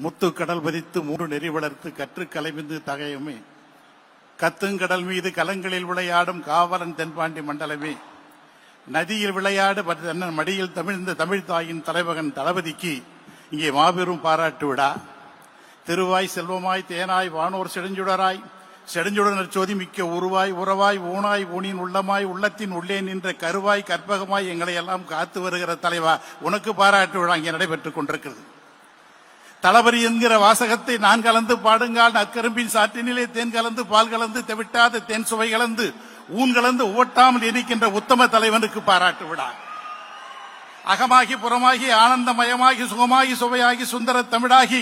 முத்து கடல் பதித்து மூன்று நெறி வளர்த்து கற்று கலைமிந்து தகையுமே கத்துங்கடல் மீது கலங்களில் விளையாடும் காவலன் தென்பாண்டி மண்டலமே நதியில் விளையாடு மடியில் தமிழ்ந்த தமிழ் தாயின் தலைவகன் தளபதிக்கு இங்கே மாபெரும் பாராட்டு விழா. திருவாய் செல்வமாய் தேனாய் வானோர் செடுஞ்சுடராய் செடுஞ்சுடனர் சோதிமிக்க உருவாய் உறவாய் ஊனாய் ஊனின் உள்ளமாய் உள்ளத்தின் உள்ளே நின்ற கருவாய் கற்பகமாய் எங்களை எல்லாம் காத்து வருகிற தலைவா, உனக்கு பாராட்டு விழா இங்கே நடைபெற்றுக் கொண்டிருக்கிறது. தளபதி என்கிற வாசகத்தை நான் கலந்து பாடுங்கால் நற்கரும்பின் சாற்றினிலே தேன் கலந்து பால் கலந்து தெவிட்டாத தேன் சுவை கலந்து ஊன் கலந்து ஓட்டாமல் இருக்கின்ற உத்தம தலைவனுக்கு பாராட்டு விழா. அகமாகி புறமாகி ஆனந்தமயமாகி சுகமாகி சுவையாகி சுந்தர தமிழாகி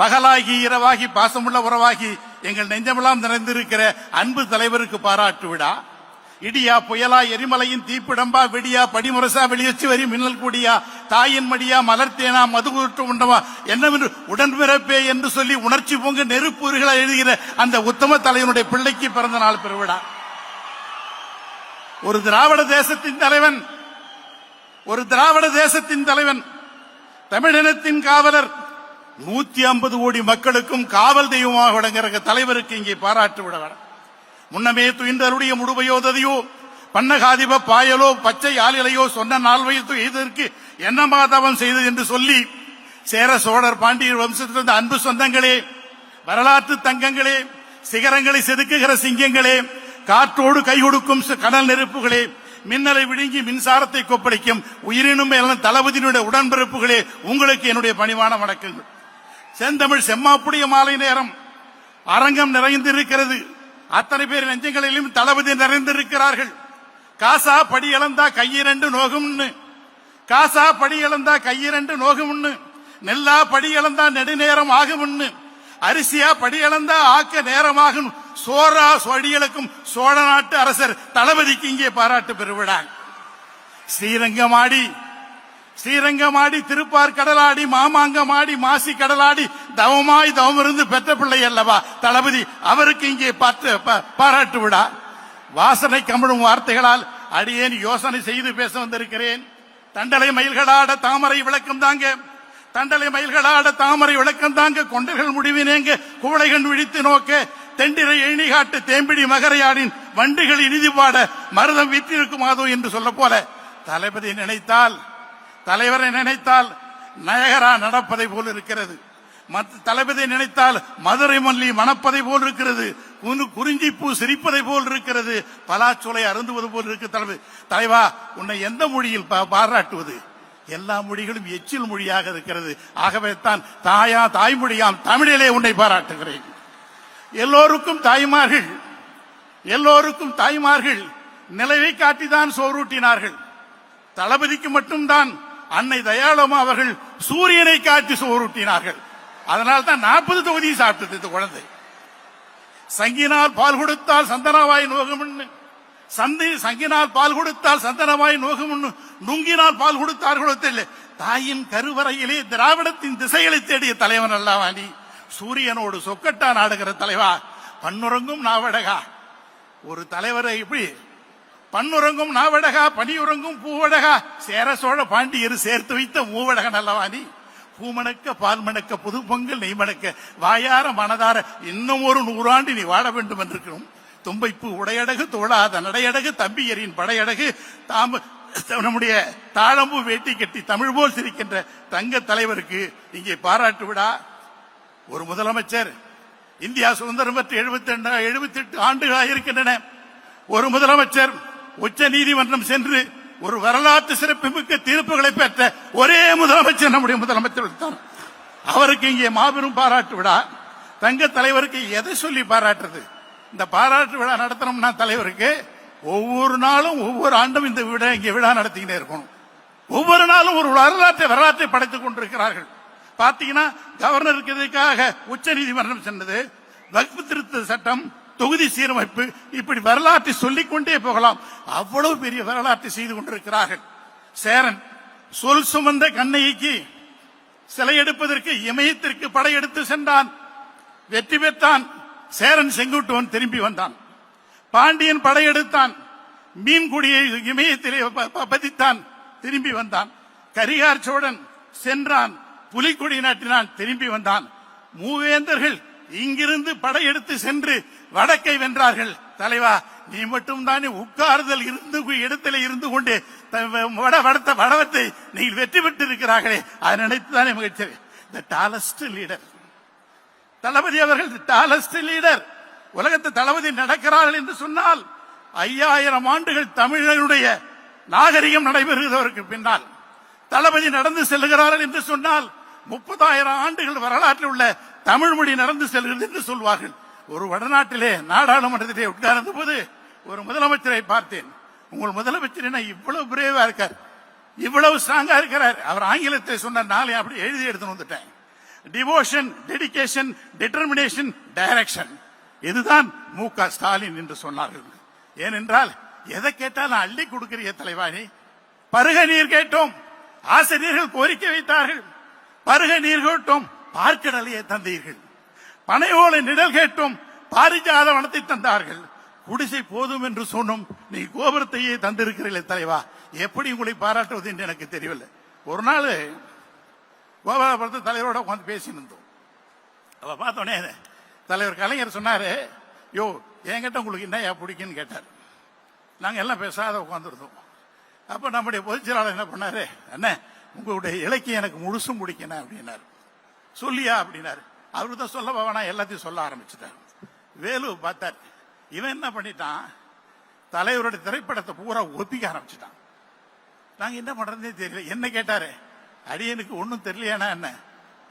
பகலாகி இரவாகி பாசமுள்ள உறவாகி எங்கள் நெஞ்சமெல்லாம் நிறைந்திருக்கிற அன்பு தலைவருக்கு பாராட்டு விழா. இடியா புயலா எரிமலையின் தீப்பிடம்பா விடியா படிமுரசா வெளியச்சு வரி மின்னல் கூடியா தாயின் மடியா மலர்த்தேனா மதுகுற்று உண்டமா என்னவென்று உடன்பிறப்பே என்று சொல்லி உணர்ச்சி பொங்க நெருப்புகளை எழுதுகிற அந்த உத்தம தலைவனுடைய பிள்ளைக்கு பிறந்த நாள் பெருவிழா. ஒரு திராவிட தேசத்தின் தலைவன், ஒரு திராவிட தேசத்தின் தலைவன், தமிழினத்தின் காவலர், 150 கோடி மக்களுக்கும் காவல் தெய்வமாக விளங்குகிற தலைவருக்கு இங்கே பாராட்டு விட வேணும். முன்னமே துயின்றருடைய முடுவையோதையோ பன்னகாதிப பாயலோ பச்சை ஆளிலையோ சொன்ன நாள் வயது எய்ததற்கு என்ன மாதவம் செய்தது என்று சொல்லி சேர சோழர் பாண்டியர் வம்சத்திலிருந்த அன்பு சொந்தங்களே, வரலாற்று தங்கங்களே, சிகரங்களை செதுக்குகிற சிங்கங்களே, காற்றோடு கை கொடுக்கும் கடல் நெருப்புகளே, மின்னலை விழுங்கி மின்சாரத்தை கொப்பளிக்கும் உயிரினும் தளபதியினுடைய உடன்பிறப்புகளே, உங்களுக்கு என்னுடைய பணிவான வணக்கங்கள். செந்தமிழ் செம்மாப்புடைய மாலை நேரம் அரங்கம் நிறைந்திருக்கிறது. அத்தனை பேர் நெஞ்சங்களிலும் தளபதி நிறைந்திருக்கிறார்கள். காசா படி இழந்தா கையிரண்டு நோகும்னு, காசா படி இழந்தா கையிரண்டு நோகும்னு, நெல்லா படி இழந்தா நெடுநேரம் ஆகும்னு, அரிசியா படி இழந்தா ஆக்க நேரமாகும், சோரா சொடிகளுக்கும் சோழ நாட்டு அரசர் தளபதிக்கு இங்கே பாராட்டு பெறுவிடார். ஸ்ரீரங்கமாடி திருப்பார் கடலாடி மாமாங்கமாடி மாசி கடலாடி தவமாய் தவமிருந்து பெற்ற பிள்ளை அல்லவா தளபதி, அவருக்கு இங்கே பாராட்டு விழா. வாசனை கமழும் வார்த்தைகளால் அடியேன் யோசனை செய்து பேச வந்திருக்கிறேன். தண்டலை மயில்களாட தாமரை விளக்கம் தாங்க, தண்டலை மயில்களாட தாமரை விளக்கம் தாங்க, கொண்டர்கள் முடிவினேங்க குவளைகள் விழித்து நோக்க, தெண்டிரை எண்ணி காட்டு தேம்பிடி மகரையாடின் வண்டுகள் இனிதி பாட மருதம் விற்றிருக்குமாதோ என்று சொல்ல போல தளபதி நினைத்தால், தலைவரை நினைத்தால் நயகரா நடப்பதை போல் இருக்கிறது. தளபதி நினைத்தால் மதுரை மல்லி மணப்பதை போல் இருக்கிறது, குறிஞ்சி பூ சிரிப்பதை போல் இருக்கிறது, பலாச்சோலை அருந்துவது போல் இருக்கு. தலைவா, உன்னை எந்த மொழியில் பாராட்டுவது? எல்லா மொழிகளும் எச்சில் மொழியாக இருக்கிறது. ஆகவே தான் தாய்மொழியாம் தமிழிலே உன்னை பாராட்டுகிறேன். எல்லோருக்கும் தாய்மார்கள் நிலவை காட்டிதான் சோறூட்டினார்கள். தளபதிக்கு மட்டும்தான் அன்னை தயாளமா அவர்கள் சூரியனை காட்டி சோறூட்டினார்கள். அதனால் தான் 40 தொகுதி சாப்பிட்டது இந்த குழந்தை. சங்கினால் பால் கொடுத்தால் சந்தனவாய் நோகும்னு, சங்கினால் பால் கொடுத்தால் சந்தனவாய் நோகும்னு, நுங்கினால் பால் கொடுத்தார்களோ தெரியல. தாயின் கருவறையிலே திராவிடத்தின் திசைகளை தேடிய தலைவன் அல்லவா நீ? சூரியனோடு சொக்கட்டா நாடுகிற தலைவா, பன்னுறங்கும் நாவடகா. ஒரு தலைவரை இப்படி பன்னுறங்கும் நாவடகா பனியுறங்கும் பூவடகா, சேர சோழ பாண்டியர் சேர்த்து வைத்த மூவடகன் அல்லவா நீ? பூமணக்க பால் மணக்க புது பொங்கல் நெய் மணக்க வாயார மனதார இன்னும் ஒரு 100 ஆண்டு நீ வாழ வேண்டும் என்றிருக்கிறோம். தும்பைப்பு உடையடகு தோளாத நடையடகு தம்பியரின் படையடகு நம்முடைய தாழம்பு வேட்டி கட்டி தமிழ் போல் சிரிக்கின்ற தங்க தலைவருக்கு இங்கே பாராட்டு விழா. ஒரு முதலமைச்சர், இந்தியா சுதந்திரம் பெற்று 78 ஆண்டுகளாக இருக்கின்றன. ஒரு முதலமைச்சர் உச்ச நீதிமன்றம் சென்று ஒரு வரலாற்று சிறப்புமிக்க தீர்ப்புகளை பெற்ற ஒரே முதலமைச்சர் நம்முடைய முதலமைச்சர் தான். அவருக்கு இங்கே மாபெரும் பாராட்டு விழா. தங்க தலைவருக்கு எதை சொல்லி பாராட்டுறது? இந்த பாராட்டு விழா நடத்தணும்னா தலைவருக்கு ஒவ்வொரு நாளும் ஒவ்வொரு ஆண்டும் இந்த இங்கே விழா நடத்திக்கிட்டே இருக்கணும். ஒவ்வொரு நாளும் ஒரு வரலாற்றை படைத்துக் கொண்டிருக்கிறார்கள். பாத்தீங்கன்னா கவர்னருக்கு இதுக்காக உச்ச நீதிமன்றம் சென்றது, வக்ஃப் திருத்த சட்டம், தொகுதி சீரமைப்பு, இப்படி வரலாற்றை சொல்லிக்கொண்டே போகலாம். அவ்வளவு பெரிய வரலாற்றை செய்து கொண்டிருக்கிறார்கள். சேரன் சொல் சுமந்த கண்ணைக்கு சிலை எடுப்பதற்கு இமயத்திற்கு படையெடுத்து சென்றான், வெற்றி பெற்றான். சேரன் செங்குட்டுவன் திரும்பி வந்தான். பாண்டியன் படையெடுத்தான், மீன்குடியை இமயத்திலே பதித்தான், திரும்பி வந்தான். கரிகார் சோழன் சென்றான், புலிக்கொடி நாட்டினான், திரும்பி வந்தான். மூவேந்தர்கள் இங்கிருந்து படையெடுத்து சென்று வடக்கை வென்றார்கள். தலைவா, நீ மட்டும் தானே உட்கார்தல் இடத்துல இருந்து கொண்டு வடவத்தை நீங்கள் வெற்றி பெற்று இருக்கிறார்களே, அதை நினைத்துதானே மகிழ்ச்சி. த டாலஸ்ட் லீடர் தளபதி அவர்கள், டாலஸ்ட் லீடர். உலகத்தை தளபதி நடக்கிறார்கள் என்று சொன்னால் 5000 ஆண்டுகள் தமிழனுடைய நாகரிகம் நடைபெறுகிறதற்கு பின்னால் தளபதி நடந்து செல்கிறார்கள் என்று சொன்னால் 30,000 ஆண்டுகள் வரலாற்றில் உள்ள தமிழ் மொழி நடந்து செல்கிறது என்று சொல்வார்கள். ஒரு வடநாட்டிலே நாடாளுமன்றத்திலே உட்கார்ந்த போது ஒரு முதலமைச்சரை பார்த்தேன். உங்கள் முதலமைச்சர் என்ன இவ்வளவு பிரேவா இருக்கார், இவ்வளவு ஸ்ட்ராங்கா இருக்கிறார். அவர் ஆங்கிலத்தை சொன்ன நாளை அப்படி எழுதி எடுத்து வந்துட்டேன். டிவோஷன், டெடிகேஷன், டிட்டர்மினேஷன், டைரக்ஷன், இதுதான் மு.க. ஸ்டாலின் என்று சொன்னார்கள். ஏனென்றால் எதை கேட்டாலும் அள்ளி கொடுக்கிற தலைவாணி. பருக நீர் கேட்டோம், ஆசிரியர்கள் கோரிக்கை வைத்தார்கள். பருக நீர் கேட்டோம், பார்க்கடலையே தந்தீர்கள். பனையோலை நிழல் கேட்டோம், பாரிஜாத வனத்தை தந்தார்கள். குடிசை போதும் என்று சொன்னோம், நீ கோபுரத்தையே தந்திருக்கிறீர்களே தலைவா, எப்படி உங்களை பாராட்டுவது என்று எனக்கு தெரியவில்லை. ஒரு நாள் கோபாலபுரத்து தலைவரோட உட்காந்து பேசியிருந்தோம். அவ பார்த்தோன்னே தலைவர் கலைஞர் சொன்னாரு, யோ என்கிட்ட உங்களுக்கு என்ன பிடிக்குன்னு கேட்டார். நாங்க எல்லாம் பேசாத உட்காந்துருந்தோம். அப்ப நம்முடைய பொதுச்செயலாளர் என்ன பண்ணாரு, அண்ணே உங்களுடைய இலக்கியம் எனக்கு முழுசும் பிடிக்கணும் அப்படின்னாரு. சொல்லியா அப்படின்னாரு. அவரு தான் சொல்ல வேணா எல்லாத்தையும் சொல்ல ஆரம்பிச்சுட்டார். வேலு பார்த்தார், இவன் என்ன பண்ணிட்டான், தலைவருடைய திரைப்படத்தை பூரா ஒப்பிக்க ஆரம்பிச்சுட்டான். நாங்க என்ன பண்றதே தெரியல. என்ன கேட்டாரு, அடியனுக்கு ஒன்னும் தெரியலையானா என்ன,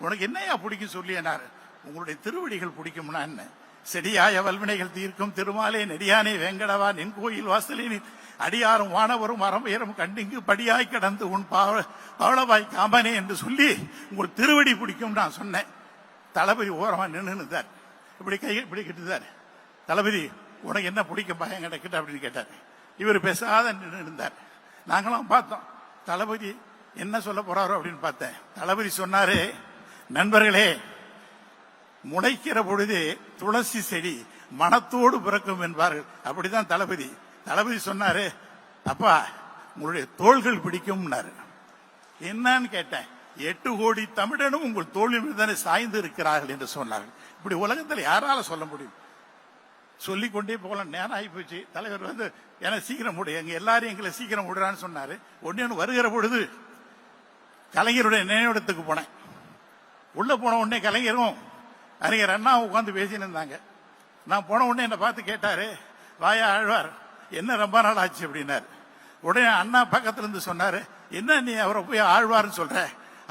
உனக்கு என்னையா பிடிக்கும் சொல்லியனாரு. உங்களுடைய திருவடிகள் பிடிக்கும்னா என்ன, செடியாய வல்வினைகள் தீர்க்கும் திருமாலே நெடியானே வேங்கடவா நின் கோயில் வாசலின் அடியாரும் வானவரும் அறம்பெயரும் கண்டிங்கு படியாய் கடந்து உன் பவளவாய் காம்பனே என்று சொல்லி உங்கள் திருவடி பிடிக்கும் நான் சொன்னேன். தளபதி ஓரமா நின்றுதார், இப்படி கை இப்படி கிட்டுதார். தளபதி உனக்கு என்ன பிடிக்கும் பயம் கிட்ட அப்படின்னு கேட்டார். இவர் பேசாத நின்று இருந்தார். நாங்களும் பார்த்தோம் தளபதி என்ன சொல்ல போறாரோ அப்படின்னு பார்த்தேன். தளபதி சொன்னாரு, நண்பர்களே, முளைக்கிற பொழுது துளசி செடி மனத்தோடு பிறக்கும் என்பார்கள். அப்படிதான் தளபதி. தளபதி சொன்னாரு, அப்பா உங்களுடைய தோள்கள் பிடிக்கும்னாரு. என்னன்னு கேட்டேன். 8 கோடி தமிழனும் உங்கள் தோல்வி மீது தானே சாய்ந்து இருக்கிறார்கள் என்று சொன்னார்கள். இப்படி உலகத்தில் யாரால சொல்ல முடியும்? சொல்லிக்கொண்டே போகலாம். நேரம் ஆகி போச்சு. தலைவர் வந்து எனக்கு சீக்கிரம் முடி, எங்க எல்லாரும் எங்களை சீக்கிரம் விடுறான்னு சொன்னாரு. ஒன்னு வருகிற பொழுது கலைஞருடைய நினைவிடத்துக்கு போனேன். உள்ள போன உடனே கலைஞரும் அறிஞர் அண்ணா உட்காந்து பேசின்னு இருந்தாங்க. நான் போன உடனே என்னை பார்த்து கேட்டாரு, வாயா ஆழ்வார், என்ன ரொம்ப நாள் ஆச்சு அப்படின்னாரு. உடனே அண்ணா பக்கத்துல இருந்து சொன்னாரு, என்ன நீ அவரை போய் ஆழ்வார்னு சொல்ற,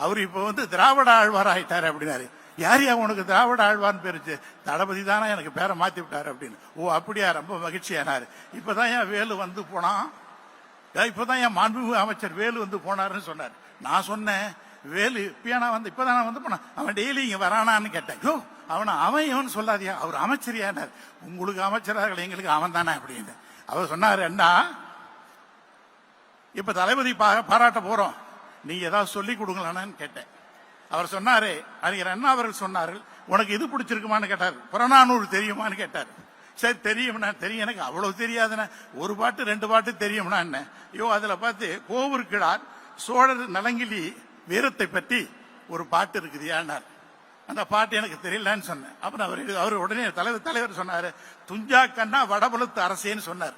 அவரு இப்ப வந்து திராவிட ஆழ்வார் ஆயிட்டாரு அப்படின்னாரு. யாரையா உனக்கு திராவிட ஆழ்வார்னு பேருச்சு? தளபதி தானே எனக்கு பேரை மாத்தி விட்டாரு அப்படின்னு. ஓ அப்படியா, ரொம்ப மகிழ்ச்சியானாரு. இப்பதான் என் வேலு வந்து போனான், இப்பதான் என் மாண்புமிகு அமைச்சர் வேலு வந்து போனாருன்னு சொன்னார். நான் சொன்னேன், வேலு இப்பதான் வந்து போனான், அவன் டெய்லி இங்க வரானான்னு கேட்டேன். யோ அவன் இவன் சொல்லாதியா, அவர் அமைச்சரியானார். உங்களுக்கு அமைச்சராக எங்களுக்கு அவன் தானே அப்படின்னு. அவர் சொன்னாரு, அண்ணா இப்ப தளபதி பாராட்ட போறோம், நீங்க ஏதாவது சொல்லி கொடுங்களான்னு கேட்டேன். அவர் சொன்னாரு, அறிஞர் அண்ணா அவர்கள் சொன்னார்கள், உனக்கு இது பிடிச்சிருக்குமான்னு கேட்டார். புறநானூறு தெரியுமான்னு கேட்டார். சரி தெரியும்னா. தெரியும், எனக்கு அவ்வளவு தெரியாதுன்னா, ஒரு பாட்டு 2 பாட்டு தெரியும்னா என்ன. ஐயோ அதுல பார்த்து கோவூர்கிழார் சோழர் நலங்கிலி வீரத்தை பற்றி ஒரு பாட்டு இருக்குது ஏன்னார். அந்த பாட்டு எனக்கு தெரியலன்னு சொன்னேன். அப்புறம் அவர் உடனே தலைவர் சொன்னாரு, துஞ்சா கண்ணா வடபுலத்து அரசேன்னு சொன்னார்.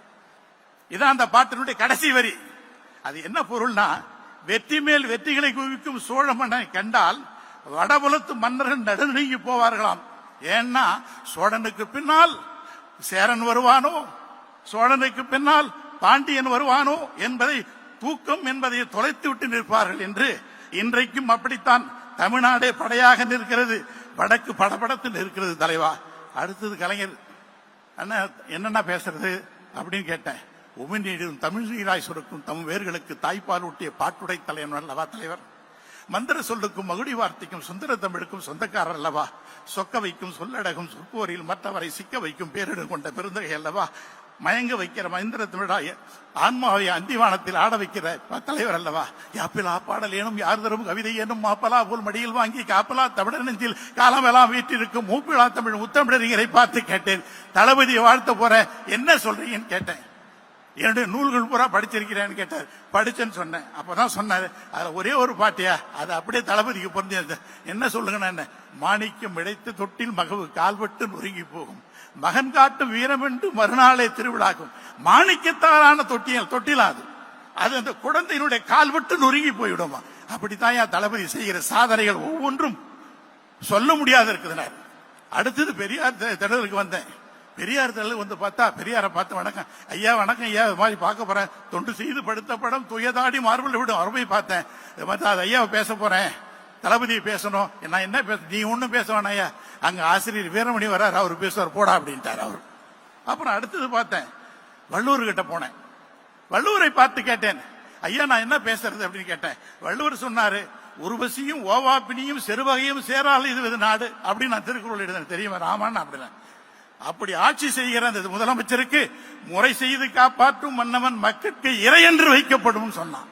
இதான் அந்த பாட்டினுடைய கடைசி வரி. அது என்ன பொருள்னா, வெற்றி மேல் வெற்றிகளை குவிக்கும் சோழ மன்னனை கண்டால் வடபுலத்து மன்னர்கள் நடுநடுங்கி போவார்களாம். ஏன்னா சோழனுக்கு பின்னால் சேரன் வருவானோ, சோழனுக்கு பின்னால் பாண்டியன் வருவானோ என்பதை, தூக்கம் என்பதை தொலைத்து விட்டு நிற்பார்கள் என்று. இன்றைக்கும் அப்படித்தான் தமிழ்நாடே படையாக நிற்கிறது, வடக்கு படபடத்து நிற்கிறது தலைவா. அடுத்தது கலைஞர் அண்ணா என்னென்ன பேசுறது அப்படின்னு கேட்டேன். உமிழ்நீரும் தமிழ் நீராய் சுரக்கும் தம் வேர்களுக்கு தாய்ப்பால் ஊட்டிய பாட்டுடை தலைவர் அல்லவா தலைவர். மந்திர சொல்லுக்கும் மகுடி வார்த்தைக்கும் சுந்தர தமிழுக்கும் சொந்தக்காரர் அல்லவா. சொக்க வைக்கும் சொல்லடகும் சொற்போரில் மற்றவரை சிக்க வைக்கும் பேரிடு கொண்ட பெருந்தகை அல்லவா. மயங்க வைக்கிற மந்திர தமிழாய ஆன்மாவை அந்திவானத்தில் ஆட வைக்கிற தலைவர் அல்லவா. யாப்பிலா பாடல் ஏனும் யார் தரும் கவிதை ஏனும் மாப்பலா போல் மடியில் வாங்கி காப்பலா தமிழர் நெஞ்சில் காலமெல்லாம் வீட்டிருக்கும் மூப்பிலா தமிழ் முத்தமிழறிஞரை பார்த்து கேட்டேன், தளபதியை வாழ்த்த போற என்ன சொல்றீங்கன்னு கேட்டேன். என்னுடைய நூல்கள் பூரா படிச்சிருக்கிறேன்னு கேட்டார். படிச்சேன்னு சொன்னேன். அப்பதான் சொன்னாரு, அதுல ஒரே ஒரு பாட்டியா, அது அப்படியே தளபதிக்கு பொருந்தியது. என்ன சொல்லுங்க, என்ன மாணிக்கம் இழைத்து தொட்டில் மகவு கால்பட்டு நொறுங்கி போகும், மகன் காட்டும் வீரம் என்று மறுநாளே திருவிழாக்கும். மாணிக்கத்தாலான தொட்டிலாது, அது அந்த குழந்தையினுடைய கால்பட்டு நொறுங்கி போய்விடுமா. அப்படித்தான் என் தளபதி செய்கிற சாதனைகள் ஒவ்வொன்றும் சொல்ல முடியாது இருக்குதுனார். அடுத்தது பெரியார் திடலுக்கு வந்தேன். பெரியார் திடலுக்கு வந்து பார்த்தா, பெரியாரை பார்த்து வணக்கம் ஐயா, வணக்கம் ஐயா, இது மாதிரி பார்க்க போறேன், தொண்டு செய்து படுத்த படம் துயதாடி மார்பில் விடும், அவரை போய் பார்த்தேன். அது ஐயாவை பேச போறேன், தளபதியை பேசணும். நான் என்ன பேச, நீ ஒன்னும் பேச வேணாம் ஐயா, அங்க ஆசிரியர் வீரமணி வர்றாரு, அவர் பேசுவார் போடா அப்படின்ட்டார் அவர். அப்புறம் அடுத்தது பார்த்தேன், வள்ளுவர் கிட்ட போனேன். வள்ளுவரை பார்த்து கேட்டேன், ஐயா நான் என்ன பேசுறது அப்படின்னு கேட்டேன். வள்ளுவர் சொன்னாரு, உருவசியும் ஓவாப்பினியும் செருவகையும் சேரால் இது நாடு அப்படின்னு நான் திருக்குறள் எழுதினேன். தெரியுமா ராமான்னு அப்படின்னா. அப்படி ஆட்சி செய்கிற அந்த முதலமைச்சருக்கு முறை செய்து காப்பாற்றும் மன்னவன் மக்களுக்கு இறை என்று வைக்கப்படும் சொன்னான்.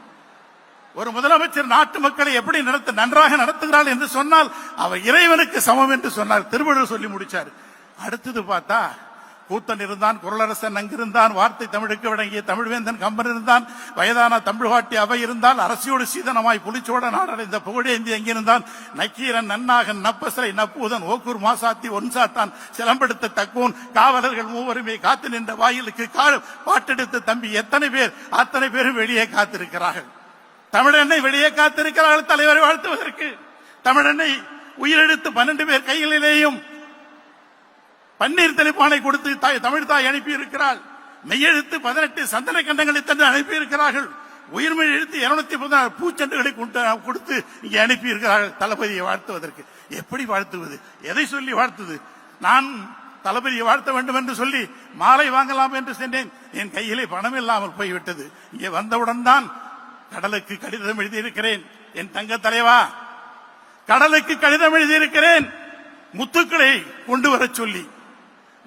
ஒரு முதலமைச்சர் நாட்டு மக்களை எப்படி நன்றாக நடத்துகிறாள் என்று சொன்னால் அவர் இறைவனுக்கு சமம் என்று சொன்னார். திருவள்ளுவர் சொல்லி முடிச்சார். அடுத்தது பார்த்தா, கூத்தன் இருந்தான், குரலரசன் அங்கிருந்தான், வார்த்தை தமிழுக்கு வழங்கிய தமிழ்வேந்தன் கம்பன் இருந்தான், வயதான தமிழ்காட்டி அவை இருந்தால், அரசியோடு சீதனமாய் புலிச்சோட நாடடைந்த புகழேந்தி அங்கிருந்தான், நக்கீரன் நன்னாகன் நப்பசலை நப்பூதன் ஓக்கூர் மாசாத்தி ஒன்சாத்தான் சிலம்பெடுத்த தக்கோன் காவலர்கள் மூவருமே காத்து நின்ற வாயிலுக்கு பாட்டெடுத்த தம்பி எத்தனை பேர், அத்தனை பேரும் வெளியே காத்திருக்கிறார்கள். தமிழெண்ணை வெளியே காத்திருக்கிறார்கள் தலைவரை வாழ்த்துவதற்கு. தமிழெண்ணை உயிரெழுத்து 12 பேர் கைகளிலேயும் பன்னீர் தெளிப்பானை கொடுத்து தமிழ் தாய் அனுப்பி இருக்கிறாள். மெய்யெழுத்து 18 சந்தன கண்டங்களை தந்து அனுப்பி இருக்கிறார்கள். உயிர்மெய் எழுத்து 216 பூச்செண்டுகளை கொடுத்து இங்கே அனுப்பி இருக்கிறார்கள் தளபதியை வாழ்த்துவதற்கு. எப்படி வாழ்த்துவது, எதை சொல்லி வாழ்த்துவது? நான் தளபதியை வாழ்த்த வேண்டும் என்று சொல்லி மாலை வாங்கலாம் என்று சென்றேன். என் கையிலே பணம் இல்லாமல் போய்விட்டது. இங்கே வந்தவுடன் தான் கடலுக்கு கடிதம் எழுதியிருக்கிறேன். என் தங்க தலைவா, கடலுக்கு கடிதம் எழுதியிருக்கிறேன் முத்துக்களை கொண்டு வர சொல்லி.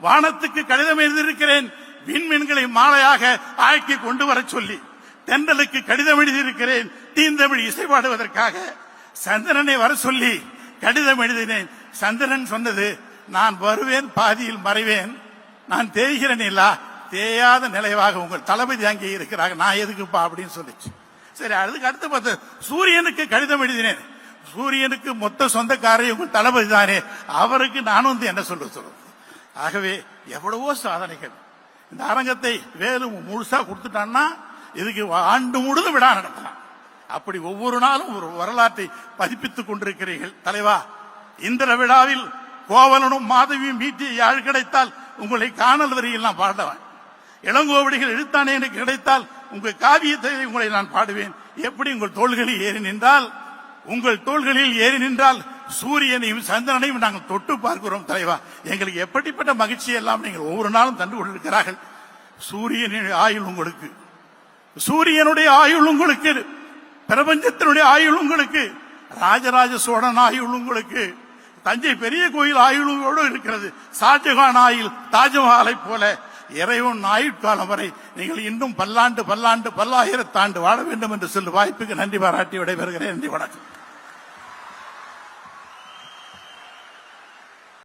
வானத்துக்கு கடிதம் எழுதியிருக்கிறேன் விண்மீன்களை மாலையாக ஆக்கி கொண்டு வர சொல்லி. தென்றலுக்கு கடிதம் எழுதியிருக்கிறேன் தீந்தமிழ் இசைப்பாடுவதற்காக. சந்திரனை வர சொல்லி கடிதம் எழுதினேன். சந்திரன் சொன்னது, நான் வருவேன் பாதியில் மறைவேன், நான் தேய்கிறேன் இல்ல தேயாத நிலைவாக உங்கள் தளபதி அங்கே இருக்கிறாங்க, நான் எதுக்குப்பா அப்படின்னு சொல்லிச்சு. சரி, அதுக்கு அடுத்து பார்த்து சூரியனுக்கு கடிதம் எழுதினேன். சூரியனுக்கு மொத்த சொந்தக்காரர் உங்கள் தளபதி தானே, அவருக்கு நான் வந்து என்ன சொல்லுவேன். ஆகவே எவ்வளவோ சாதனைகள். இந்த அரங்கத்தை வேலும் முழுசா கொடுத்துட்டான்னா இதுக்கு ஆண்டு முழுதும் விழா நடத்தலாம். அப்படி ஒவ்வொரு நாளும் ஒரு வரலாற்றை பதிப்பித்துக் கொண்டிருக்கிறீர்கள் தலைவா. இந்திர விழாவில் கோவலனும் மாதவியும் மீட்டிய யாழ் கிடைத்தால் உங்களை காணல் வரியில் நான் பாடுவேன். இளங்கோவடிகள் எழுத்தானே எனக்கு கிடைத்தால் உங்கள் காவியத்தை உங்களை நான் பாடுவேன். எப்படி உங்கள் தோள்களில் ஏறி நின்றால், உங்கள் தோள்களில் ஏறி நின்றால் சூரியனையும் சந்திரனையும் நாங்கள் தொட்டு பார்க்கிறோம் தலைவா. எங்களுக்கு எப்படிப்பட்ட மகிழ்ச்சி எல்லாம் நீங்கள் ஒவ்வொரு நாளும் தந்து கொண்டிருக்கிறார்கள். சூரியனுடைய ஆயுள் உங்களுக்கு, சூரியனுடைய ஆயுள் உங்களுக்கு, பிரபஞ்சத்தினுடைய ஆயுள் உங்களுக்கு, ராஜராஜ சோழன் ஆயுள் உங்களுக்கு, தஞ்சை பெரிய கோயில் ஆயுளோடு இருக்கிறது. ஷாஜகான் ஆயுள் தாஜ்மஹாலை போல இறைவன் ஆயுட்காலம் வரை நீங்கள் இன்னும் பல்லாண்டு பல்லாயிரத்தாண்டு வாழ வேண்டும் என்று சொல்லி வாய்ப்புக்கு நன்றி பாராட்டி விடைபெறுகிறேன். நன்றி, வணக்கம்.